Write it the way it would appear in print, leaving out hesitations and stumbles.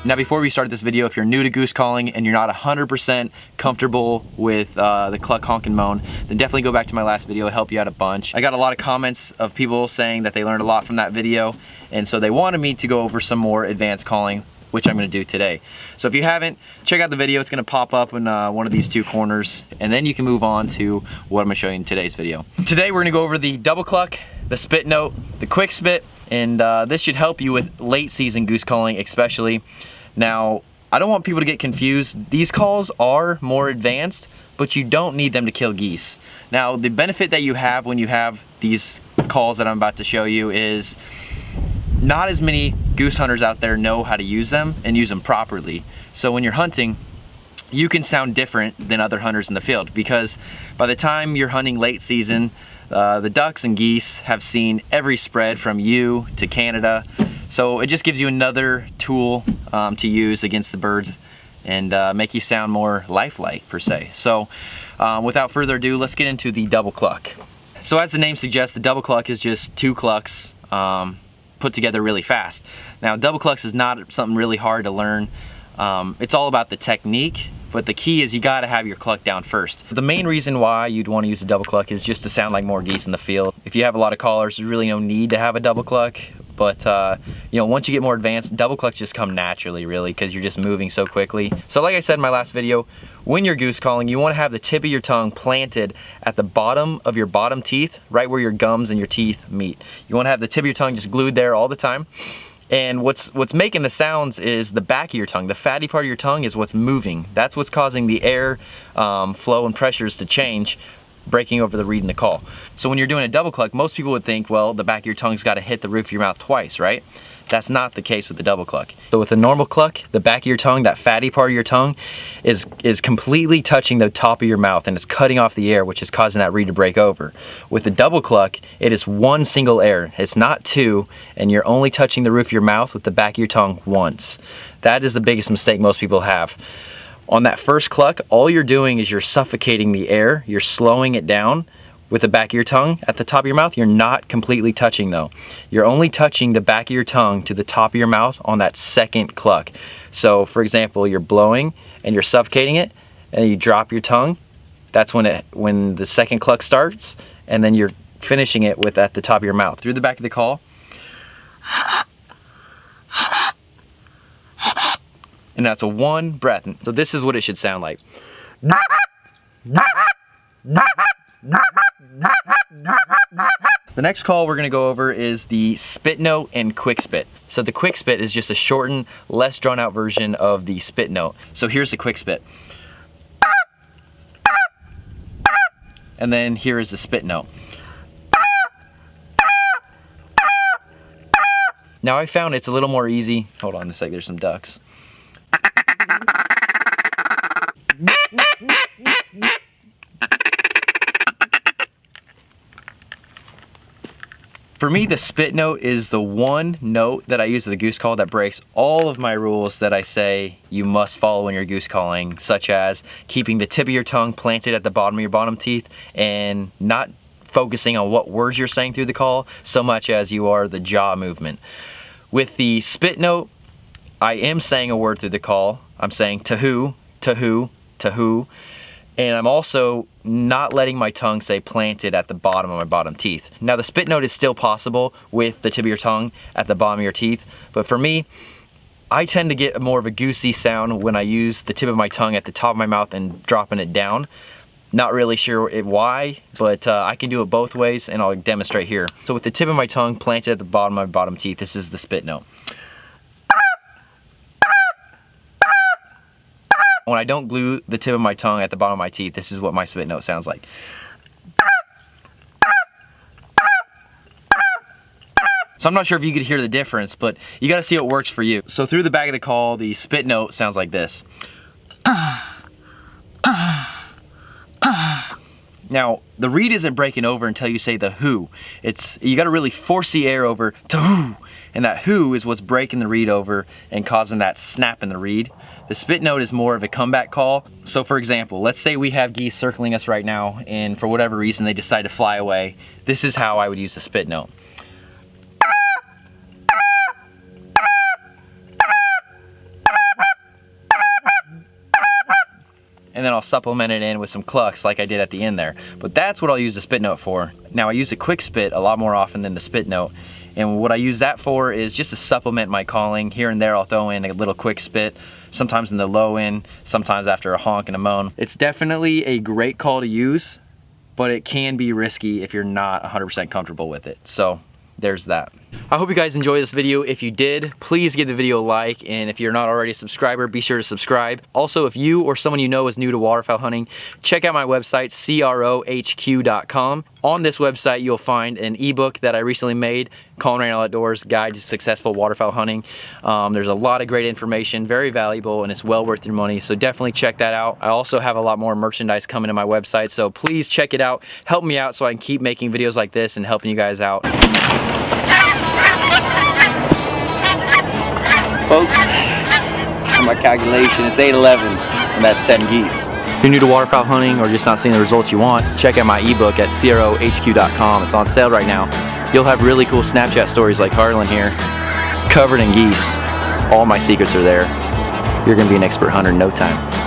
Now before we start this video, if you're new to goose calling and you're not 100% comfortable with the cluck, honk, and moan, then definitely go back to my last video. It'll help you out a bunch. I got a lot of comments of people saying that they learned a lot from that video, and so they wanted me to go over some more advanced calling, which I'm gonna do today. So if you haven't, check out the video. It's gonna pop up in one of these two corners, and then you can move on to what I'm gonna show you in today's video. Today we're gonna go over the double cluck, the spit note, the quick spit, and this should help you with late season goose calling especially. Now, I don't want people to get confused. These calls are more advanced, but you don't need them to kill geese. Now, the benefit that you have when you have these calls that I'm about to show you is not as many goose hunters out there know how to use them and use them properly. So when you're hunting, you can sound different than other hunters in the field, because by the time you're hunting late season, the ducks and geese have seen every spread from you to Canada. So it just gives you another tool to use against the birds and make you sound more lifelike per se. So without further ado, let's get into the double cluck. So as the name suggests, the double cluck is just two clucks put together really fast. Now double clucks is not something really hard to learn. It's all about the technique, but the key is you gotta have your cluck down first. The main reason why you'd wanna use a double cluck is just to sound like more geese in the field. If you have a lot of callers, there's really no need to have a double cluck. But you know, once you get more advanced, double clucks just come naturally, really, because you're just moving so quickly. So like I said in my last video, when you're goose calling, you want to have the tip of your tongue planted at the bottom of your bottom teeth, right where your gums and your teeth meet. You want to have the tip of your tongue just glued there all the time. And what's making the sounds is the back of your tongue. The fatty part of your tongue is what's moving. That's what's causing the air flow and pressures to change, breaking over the reed in the call. So when you're doing a double cluck, most people would think, well, the back of your tongue's got to hit the roof of your mouth twice, right? That's not the case with the double cluck. So with a normal cluck, the back of your tongue, that fatty part of your tongue, is completely touching the top of your mouth, and it's cutting off the air, which is causing that reed to break over. With the double cluck, it is one single air. It's not two, and you're only touching the roof of your mouth with the back of your tongue once. That is the biggest mistake most people have. On that first cluck, all you're doing is you're suffocating the air, you're slowing it down with the back of your tongue at the top of your mouth. You're not completely touching though. You're only touching the back of your tongue to the top of your mouth on that second cluck. So for example, you're blowing and you're suffocating it, and you drop your tongue. That's when the second cluck starts, and then you're finishing it with at the top of your mouth. Through the back of the call. And that's a one breath. So this is what it should sound like. The next call we're gonna go over is the spit note and quick spit. So the quick spit is just a shortened, less drawn out version of the spit note. So here's the quick spit. And then here is the spit note. Now I found it's a little more easy. Hold on a sec, there's some ducks. For me, the spit note is the one note that I use with the goose call that breaks all of my rules that I say you must follow when you're goose calling, such as keeping the tip of your tongue planted at the bottom of your bottom teeth and not focusing on what words you're saying through the call so much as you are the jaw movement. With the spit note, I am saying a word through the call. I'm saying to-hoo, to-hoo, to-hoo. And I'm also not letting my tongue say planted at the bottom of my bottom teeth. Now the spit note is still possible with the tip of your tongue at the bottom of your teeth, but for me, I tend to get more of a goosey sound when I use the tip of my tongue at the top of my mouth and dropping it down. Not really sure why, but I can do it both ways, and I'll demonstrate here. So with the tip of my tongue planted at the bottom of my bottom teeth, this is the spit note. When I don't glue the tip of my tongue at the bottom of my teeth, this is what my spit note sounds like. So I'm not sure if you could hear the difference, but you gotta see what works for you. So through the back of the call, the spit note sounds like this. Now, the reed isn't breaking over until you say the who. You gotta really force the air over to who, and that who is what's breaking the reed over and causing that snap in the reed. The spit note is more of a comeback call. So for example, let's say we have geese circling us right now, and for whatever reason they decide to fly away. This is how I would use the spit note. and then I'll supplement it in with some clucks like I did at the end there. But that's what I'll use the spit note for. Now I use a quick spit a lot more often than the spit note, and what I use that for is just to supplement my calling. Here and there I'll throw in a little quick spit, sometimes in the low end, sometimes after a honk and a moan. It's definitely a great call to use, but it can be risky if you're not 100% comfortable with it. So there's that. I hope you guys enjoyed this video. If you did, please give the video a like, and if you're not already a subscriber, be sure to subscribe. Also, if you or someone you know is new to waterfowl hunting, check out my website, crohq.com. On this website, you'll find an ebook that I recently made, Collin, Randall Outdoors Guide to Successful Waterfowl Hunting. There's a lot of great information, very valuable, and it's well worth your money, so definitely check that out. I also have a lot more merchandise coming to my website, so please check it out. Help me out so I can keep making videos like this and helping you guys out. Folks, on my calculation, it's 8-11, and that's 10 geese. If you're new to waterfowl hunting or just not seeing the results you want, check out my ebook at crohq.com. It's on sale right now. You'll have really cool Snapchat stories like Collin here, covered in geese. All my secrets are there. You're gonna be an expert hunter in no time.